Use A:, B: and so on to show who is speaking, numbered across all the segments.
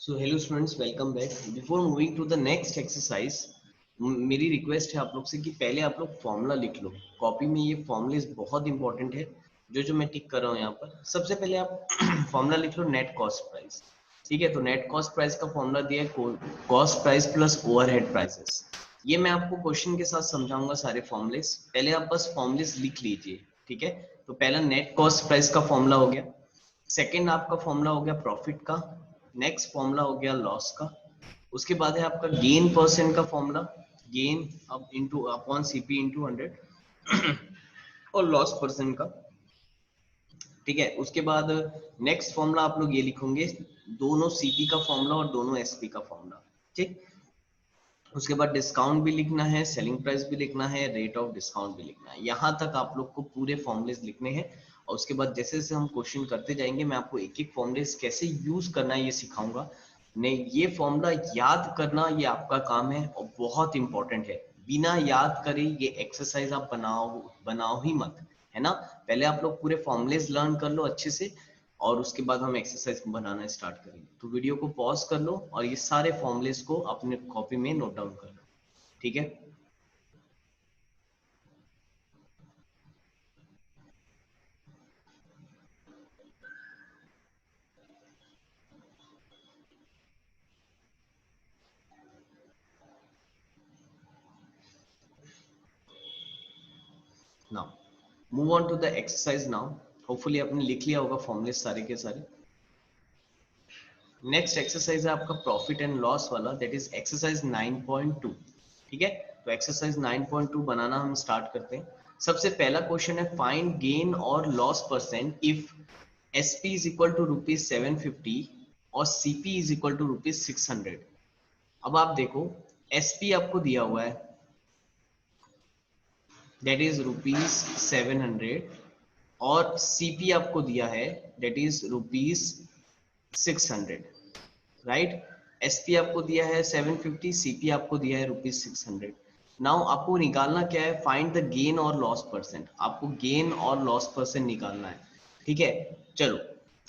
A: So hello students, welcome back. Before moving to the next exercise, मेरी request है आप लोग से कि पहले आप लोग फॉर्मूला लिख लो कॉपी में। ये फॉर्मूले बहुत इंपॉर्टेंट है जो मैं टिक कर रहा हूँ यहाँ पर। सबसे पहले आप फॉर्मूला लिख लो नेट कॉस्ट प्राइस। ठीक है, तो नेट कॉस्ट प्राइस का फॉर्मूला दिया है cost price plus overhead prices. ये मैं आपको क्वेश्चन के साथ समझाऊंगा सारे फॉर्मूलेस। पहले आप बस फॉर्मूलेस लिख लीजिए। ठीक है, तो पहला नेट कॉस्ट प्राइस का फॉर्मूला हो गया। सेकेंड आपका फॉर्मूला हो गया प्रॉफिट का। नेक्स्ट फॉर्मूला हो गया लॉस का। उसके बाद है आपका गेन परसेंट का फॉर्मूला, गेन अब इंटू अपॉन सीपी इंटू 100 और लॉस परसेंट का। ठीक है, उसके बाद नेक्स्ट फॉर्मूला आप लोग ये लिखोगे, दोनों सीपी का फॉर्मूला और दोनों एसपी का फॉर्मूला। ठीक, उसके बाद डिस्काउंट भी लिखना है, सेलिंग प्राइस भी लिखना है, रेट ऑफ डिस्काउंट भी लिखना है। यहाँ तक आप लोग को पूरे फॉर्मूलेस लिखने हैं। और उसके बाद जैसे जैसे हम क्वेश्चन करते जाएंगे मैं आपको एक एक फॉर्मूलेस कैसे यूज करना है ये सिखाऊंगा। नहीं, ये फॉर्मूला याद करना ये आपका काम है और बहुत इंपॉर्टेंट है। बिना याद करे ये एक्सरसाइज आप बनाओ ही मत, है ना। पहले आप लोग पूरे फॉर्मूलेस लर्न कर लो अच्छे से और उसके बाद हम एक्सरसाइज को बनाना स्टार्ट करेंगे। तो वीडियो को पॉज कर लो और ये सारे फॉर्मूलेस को अपने कॉपी में नोट डाउन कर लो। ठीक है, now move on to the exercise now. Hopefully आपने लिख लिया होगा फॉर्मूलेस सारे के सारे। नेक्स्ट एक्सरसाइज है आपका प्रॉफिट एंड लॉस वाला, दैट इज एक्सरसाइज 9.2। ठीक है, तो एक्सरसाइज 9.2 बनाना हम स्टार्ट करते हैं। सबसे पहला क्वेश्चन है फाइंड गेन और loss percent if SP is equal to ₹750 और सीपी इज इक्वल टू ₹600। अब आप देखो, एसपी आपको दिया हुआ है दैट इज ₹700 और सीपी आपको दिया है दैट इज ₹600, राइट। एसपी आपको दिया है 750, सीपी आपको दिया है ₹600। नाउ आपको निकालना क्या है, फाइंड द गेन और लॉस परसेंट। आपको गेन और लॉस परसेंट निकालना है। ठीक है, चलो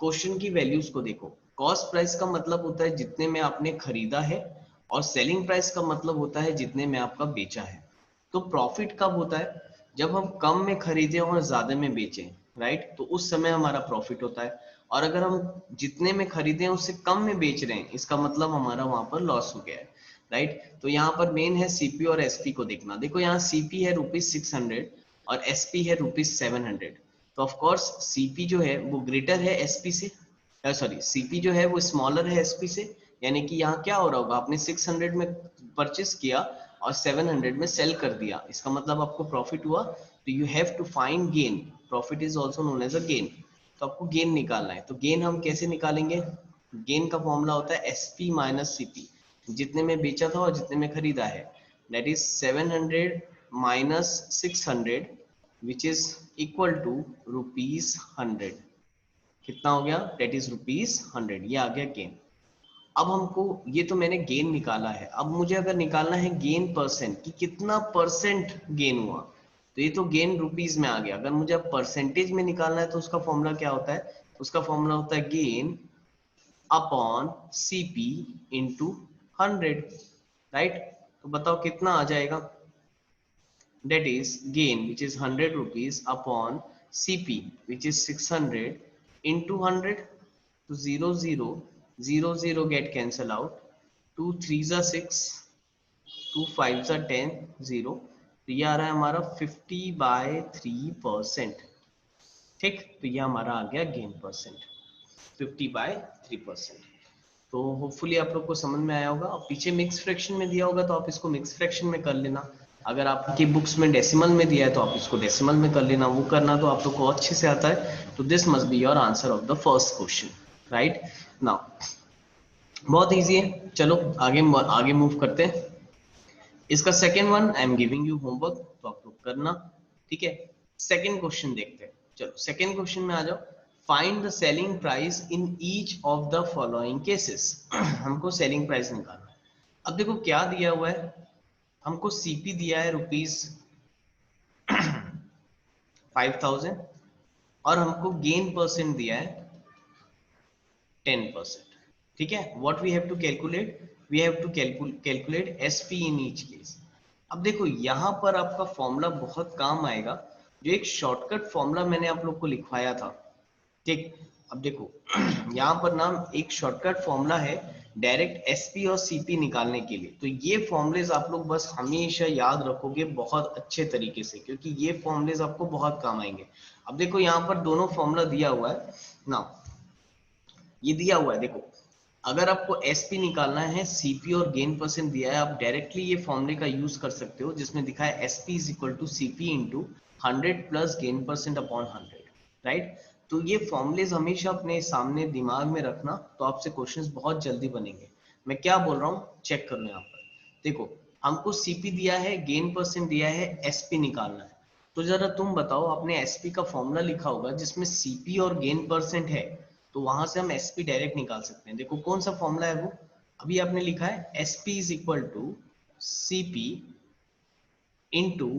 A: क्वेश्चन की वैल्यूज को देखो। कॉस्ट प्राइस का मतलब होता है जितने में आपने खरीदा है और सेलिंग प्राइस का मतलब होता है जितने में आपका बेचा है। तो प्रॉफिट कब होता है, जब हम कम में खरीदे और ज्यादा में बेचें, राइट, तो उस समय हमारा प्रॉफिट होता है। और अगर हम जितने में खरीदे हैं उससे कम में बेच रहे हैं, इसका मतलब हमारा वहां पर लॉस हो गया है, राइट। तो यहाँ पर मेन है सीपी और एसपी को देखना। देखो यहाँ सीपी है ₹600 और एसपी है ₹700। तो ऑफ कोर्स सीपी जो है वो ग्रेटर है एसपी से, सॉरी सीपी जो है वो स्मॉलर है एसपी से। यानी कि यहाँ क्या हो रहा होगा, आपने 600 में परचेस किया और 700 में सेल कर दिया, इसका मतलब आपको प्रॉफिट हुआ। तो you have to find gain. Profit is also known as a gain. तो आपको गेन निकालना है। तो गेन हम कैसे निकालेंगे, गेन का फॉर्मूला होता है एसपी माइनस सीपी, जितने में बेचा था और जितने में खरीदा है। That is 700 minus 600 which is equal to ₹100। कितना हो गया, दैट इज ₹100। ये आ गया गेन। अब हमको, ये तो मैंने गेन निकाला है, अब मुझे अगर निकालना है गेन परसेंट कि कितना परसेंट गेन हुआ। तो ये तो गेन रुपीज में आ गया। अगर मुझे अब परसेंटेज में निकालना है तो उसका फॉर्मूला क्या होता है, उसका फॉर्मूला होता है gain upon CP into 100, right. तो बताओ कितना आ जाएगा, that is gain which is 100 rupees upon CP which is 600 into 100. तो 0 0 0 0 get cancel out, 2 3s are 6, 2 5s are 10, 0। तो ये आ रहा है हमारा 50/3%। ठीक, तो ये हमारा आ गया गेन परसेंट 50/3%। तो होपफुली आप लोग को समझ में आया होगा। और पीछे मिक्स फ्रैक्शन में दिया होगा तो आप इसको मिक्स फ्रैक्शन में कर लेना। अगर आपकी बुक्स में डेसिमल में दिया है तो आप इसको डेसिमल में कर लेना। वो करना तो आप लोग को अच्छे से आता है। तो this must be your answer of the first question, right. Now बहुत इजी है, चलो आगे आगे मूव करते हैं। इसका second one I am giving you homework, तो आप लोग करना। ठीक है, सेकेंड क्वेश्चन देखते हैं। चलो सेकेंड क्वेश्चन में आ जाओ। Find the selling price in each of the following cases. हमको सेलिंग प्राइस निकालना है। अब देखो क्या दिया हुआ है, हमको सीपी दिया है ₹5000 और हमको गेन परसेंट दिया है 10%। ठीक है, what we have to calculate, we have to calculate SP in each case. अब देखो यहाँ पर आपका फॉर्मूला बहुत काम आएगा, जो एक शॉर्टकट फॉर्मूला मैंने आप लोग को लिखवाया था, ठीक। अब देखो यहाँ पर नाम एक शॉर्टकट फॉर्मूला है डायरेक्ट एसपी और सीपी निकालने के लिए। तो ये फॉर्मुलेज आप लोग बस हमेशा याद रखोगे बहुत अच्छे तरीके से, क्योंकि ये फॉर्मुलेज आपको बहुत काम आएंगे। अब देखो यहाँ पर दोनों फॉर्मूला दिया हुआ है ना, ये दिया हुआ है देखो, अगर आपको एसपी निकालना है, सीपी और गेन परसेंट दिया है, आप डायरेक्टली ये फॉर्मूले का यूज कर सकते हो, जिसमें दिखा है SP is equal to CP into 100 plus gain percent upon 100, right. तो ये फॉर्मुलेज हमेशा अपने सामने दिमाग में रखना, तो आपसे क्वेश्चंस बहुत जल्दी बनेंगे। मैं क्या बोल रहा हूँ चेक कर लो यहाँ पर, देखो हमको सीपी दिया है, गेन परसेंट दिया है, एसपी निकालना है। तो जरा तुम बताओ, आपने एसपी का फॉर्मूला लिखा होगा जिसमें सीपी और गेन परसेंट है, तो वहां से हम एसपी डायरेक्ट निकाल सकते हैं। देखो कौन सा फॉर्मूला है वो, अभी आपने लिखा है SP is equal to CP into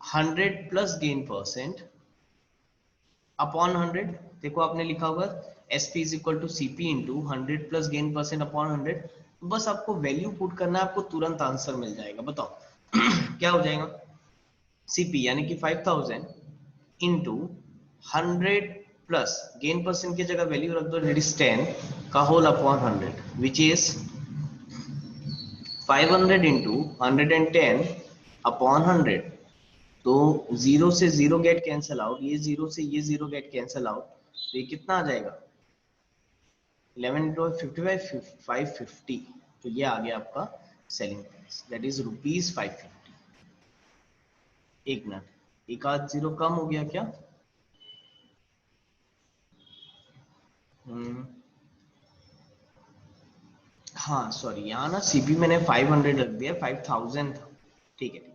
A: 100 plus gain percent upon 100। देखो आपने लिखा होगा SP is equal to CP into 100 plus gain percent upon 100। बस आपको वैल्यू पुट करना है, आपको तुरंत आंसर मिल जाएगा। बताओ क्या हो जाएगा, सीपी यानी कि 5000 इंटू 100 प्लस गेन परसेंट की जगह वैल्यू रख दो, दैट इज 10 का whole upon 100, which is 500 into 110 upon 100। तो जीरो से जीरो गेट कैंसल आउट, ये जीरो से ये जीरो गेट कैंसल आउट, तो ये कितना आ जाएगा 11 इंटू 55 550। तो ये आ गया आपका selling price, that is rupees 550। एक मिनट, एक आध जीरो कम हो गया क्या? हाँ सॉरी, यहाँ ना सीपी मैंने 500 रख दिया, 5000 था, ठीक है ठीक है।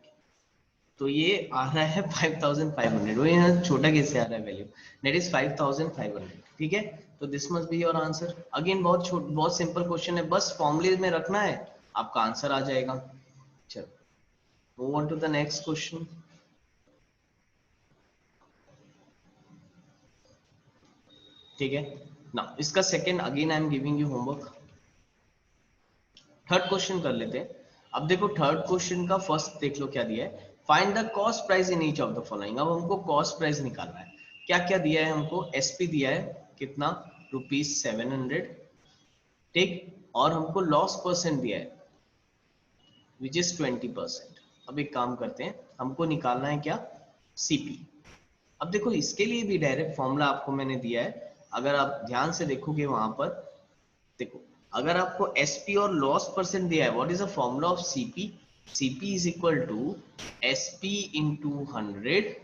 A: तो ये आ रहा है 5500, वो यहाँ छोटा कैसे आ रहा है वैल्यू, दैट इज 5500, ठीक है। तो this must be your answer. Again बहुत सिंपल क्वेश्चन है, बस फॉर्मूले में रखना है, आपका आंसर आ जाएगा। चलो move on to the next question. ठीक है ना, इसका second again I am giving you homework. Third question कर लेते हैं। अब देखो थर्ड क्वेश्चन का फर्स्ट देख लो क्या दिया है, find the cost price in each of the following. अब हमको कॉस्ट प्राइस निकालना है। क्या क्या दिया है हमको, एसपी दिया है कितना, रुपीज 700, ठीक, और हमको लॉस परसेंट दिया है विच इज 20%। अब एक काम करते हैं, हमको निकालना है क्या, सीपी। अब देखो इसके लिए भी डायरेक्ट फॉर्मूला आपको मैंने दिया है, अगर आप ध्यान से देखोगे वहां पर, देखो अगर आपको एसपी और लॉस परसेंट दिया है, what is the formula of CP, CP is equal to SP into 100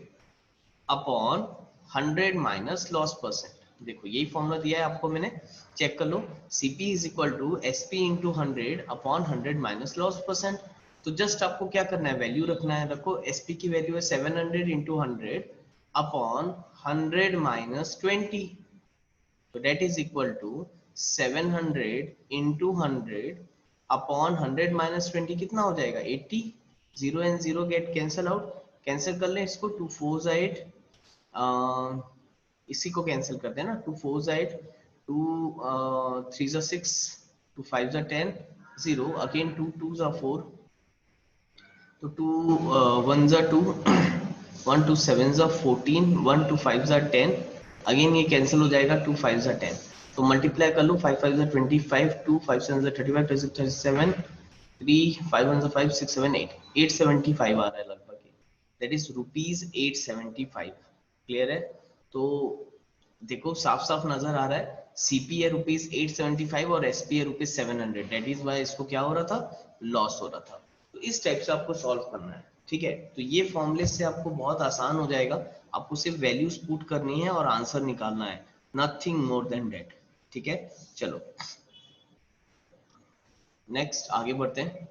A: upon 100 minus loss percent. देखो यही फॉर्मूला दिया है आपको मैंने, चेक कर लो, CP is equal to SP into 100 upon 100 minus loss percent. तो जस्ट आपको क्या करना है, वैल्यू रखना है। रखो एसपी की वैल्यू है 700 इंटू 100 अपॉन 100 माइनस 20, तो that is equal to 700 into 100 upon 100 minus 20 कितना हो जाएगा 80। Zero and zero get cancel out, cancel कर लें इसको, 2 4 जा 8, इसी को कैंसिल करते हैं ना, 2 4 जा 8, 2 3 जा 6, 2 5 जा 10, 0 अगेन 2 2 जा 4, तो 2 1 जा 2, 1 2 7 जा 14, 1 2 5 जा 10, अगेन ये कैंसिल हो जाएगा, 2 5 जा 10, तो मल्टीप्लाई कर लो, 5 5 जा 25, 2 5 7 जा 35, 36 37, 3 5 1 जा 5 6 7 8, 875 आ रहा है लगभग, दैट इज रुपीज 875। क्लियर है? तो देखो साफ साफ नजर आ रहा है, सीपी है रुपीज 875 और एसपी है रुपीज 700, दैट इज वाई इसको क्या हो रहा था, लॉस हो रहा था। तो इस टाइप से आपको सॉल्व करना है, ठीक है। तो ये फॉर्मूले से आपको बहुत आसान हो जाएगा, आपको सिर्फ वैल्यूज पुट करनी है और आंसर निकालना है, नथिंग मोर देन दैट, ठीक है। चलो नेक्स्ट आगे बढ़ते हैं,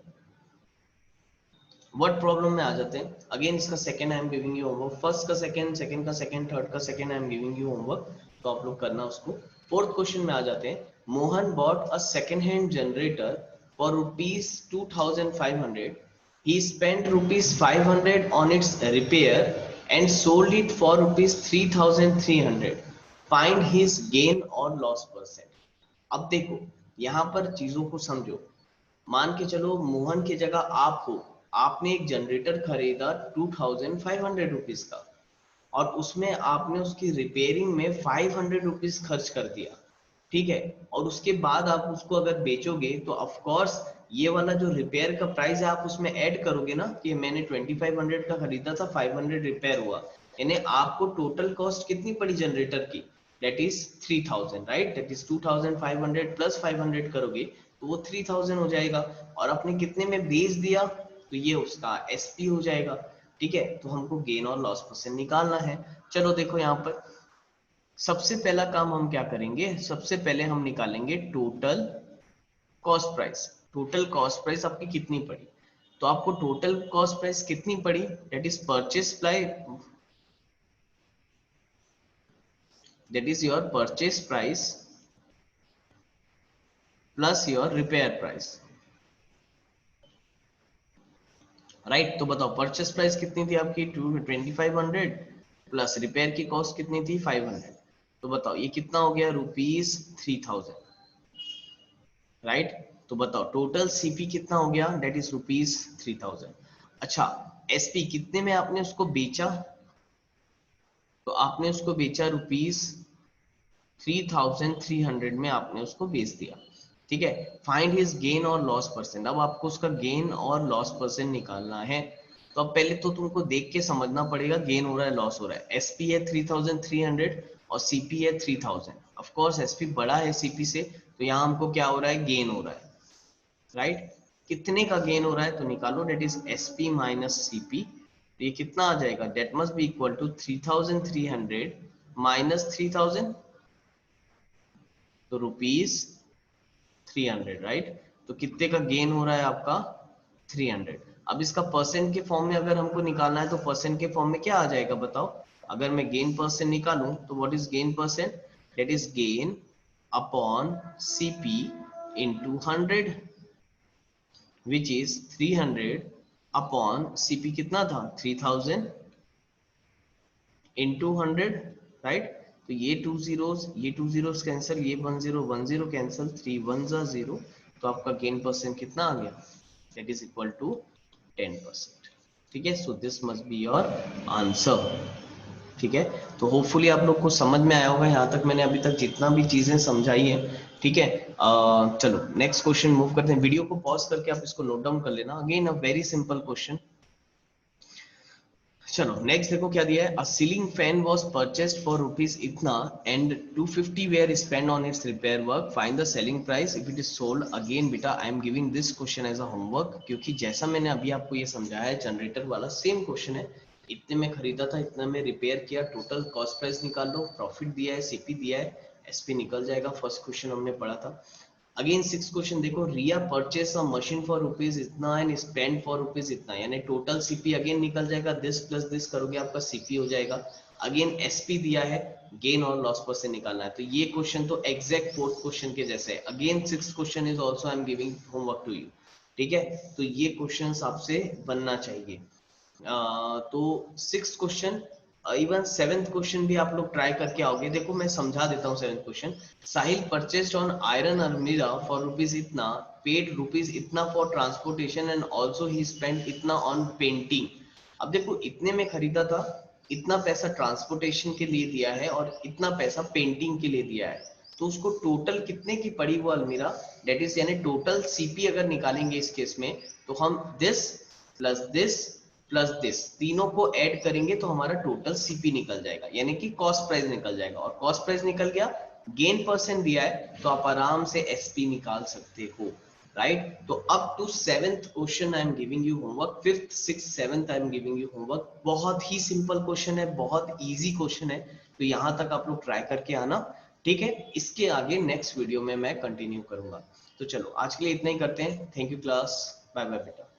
A: वर्ड प्रॉब्लम में आ जाते हैं। अगेन इसका second I am giving you homework, first का सेकंड, सेकंड का सेकंड, थर्ड का second I am giving you homework, तो आप लोग करना उसको। फोर्थ क्वेश्चन में आ जाते हैं, Mohan bought a second hand generator for rupees 2500, he spent rupees 500 on its repair and sold it for rupees 3300, find his gain और लॉस परसेंट। अब देखो यहाँ पर चीजों को समझो, मान के चलो मोहन की जगह आप हो, आपने एक जनरेटर खरीदा 2500 रुपीज का, और उसमें आपने उसकी रिपेयरिंग में 500 रुपीज खर्च कर दिया, ठीक है, और उसके बाद आप उसको अगर बेचोगे तो ऑफ कोर्स ये वाला जो रिपेयर का प्राइस है आप उसमें ऐड करोगे ना, कि मैंने 2500 का खरीदा था, 500 रिपेयर हुआ, यानी आपको टोटल कॉस्ट कितनी पड़ी जनरेटर की, that is 3000, right, that is 2500 plus 500 करोगे तो वो 3000 हो जाएगा, और आपने कितने में बेच दिया तो ये उसका एसपी हो जाएगा, ठीक है। तो हमको गेन और लॉस परसेंट निकालना है। चलो देखो यहाँ पर सबसे पहला काम हम क्या करेंगे, सबसे पहले हम निकालेंगे total cost price. Total cost price आपकी कितनी पड़ी, तो आपको टोटल कॉस्ट प्राइस कितनी पड़ी, that is purchase price, that is your purchase price plus your repair price, right. तो बताओ परचेस प्राइस कितनी थी आपकी 2500 प्लस रिपेयर की कॉस्ट कितनी थी 500, तो बताओ ये कितना हो गया, ₹3000, राइट। तो बताओ टोटल सीपी कितना हो गया, डेट इज ₹3000। अच्छा, एसपी कितने में आपने उसको बेचा, तो आपने उसको बेचा ₹3300 में आपने उसको बेच दिया, ठीक है। फाइंड हिज गेन और लॉस परसेंट, अब आपको उसका गेन और लॉस परसेंट निकालना है। तो अब पहले तो तुमको देख के समझना पड़ेगा गेन हो रहा है लॉस हो रहा है। एसपी है 3300 और सीपी है 3000, ऑफ कोर्स एसपी बड़ा है सीपी से, तो यहाँ हमको क्या हो रहा है, गेन हो रहा है, राइट। कितने का गेन हो रहा है तो निकालो, that is SP minus CP, तो ये कितना आ जाएगा, that must be equal to 3300 minus 3000, तो ₹300, राइट। तो कितने का गेन हो रहा है आपका 300। अब इसका परसेंट के फॉर्म में अगर हमको निकालना है तो परसेंट के फॉर्म में क्या आ जाएगा बताओ, अगर मैं गेन परसेंट निकालूं तो what is gain percent, that is gain upon CP into 100, which is 300 upon CP कितना था 3000 into 100, राइट। तो ये टू जीरोस कैंसिल, ये 10 कैंसिल, 3 1 जा 0, तो आपका गेन परसेंट कितना आ गया, दैट इज इक्वल टू 10%, ठीक है। So this must be your answer, ठीक है। तो होपफुली आप लोग को समझ में आया होगा, यहाँ तक मैंने अभी तक जितना भी चीजें समझाई है, ठीक है। चलो नेक्स्ट क्वेश्चन मूव करते हैं, वीडियो को पॉज करके आप इसको नोट डाउन कर लेना, again a very simple question. चलो नेक्स्ट देखो क्या दिया है, a ceiling fan was purchased for rupees इतना and 250 were spend on its repair work, find the selling price if it is sold. Again बेटा I am giving this question as a homework, क्योंकि जैसा मैंने अभी आपको ये समझाया है जनरेटर वाला सेम क्वेश्चन है, इतने में खरीदा था, इतना में रिपेयर किया, टोटल कॉस्ट प्राइस निकाल लो, प्रॉफिट दिया है, सीपी दिया है, एसपी निकल जाएगा, फर्स्ट क्वेश्चन हमने पढ़ा था। अगेन सिक्स क्वेश्चन देखो, Riya purchase a machine for rupees इतना एंड स्पेंड फॉर रुपीज इतना, यानी टोटल सीपी अगेन निकल जाएगा, दिस प्लस दिस करोगे आपका सीपी हो जाएगा। अगेन एसपी दिया है, गेन और लॉस पर से निकालना है, तो ये क्वेश्चन तो एग्जैक्ट फोर्थ क्वेश्चन के जैसे है। Again six question is also I am giving homework to you, ठीक है। तो ये क्वेश्चन आपसे बनना चाहिए। तो six question, even seventh question भी आप लोग ट्राई करके आओगे। देखो मैं समझा देता हूँ seventh question, Sahil purchased on iron अलमीरा फॉर रुपीज इतना, पेड रुपीज इतना for transportation and also he spend इतना ऑन पेंटिंग। अब देखो इतने में खरीदा था, इतना पैसा ट्रांसपोर्टेशन के लिए दिया है और इतना पैसा पेंटिंग के लिए दिया है, तो उसको टोटल कितने की पड़ी वो अलमीरा, डेट इज यानी टोटल सीपी अगर निकालेंगे इस केस में, तो हम दिस प्लस दिस तीनों को ऐड करेंगे तो हमारा टोटल सीपी निकल जाएगा, यानी कि कॉस्ट प्राइस निकल जाएगा, और कॉस्ट प्राइस निकल गया, गेन परसेंट दिया है, तो आप आराम से एसपी निकाल सकते हो, राइट। तो up to seventh question I am giving you homework, fifth six seventh I am giving you homework, बहुत ही सिंपल क्वेश्चन है, बहुत इजी क्वेश्चन है, तो यहां तक आप लोग ट्राई करके आना, ठीक है। इसके आगे नेक्स्ट वीडियो में मैं कंटिन्यू करूंगा। तो चलो आज के लिए इतना ही करते हैं, thank you class, bye bye बेटा।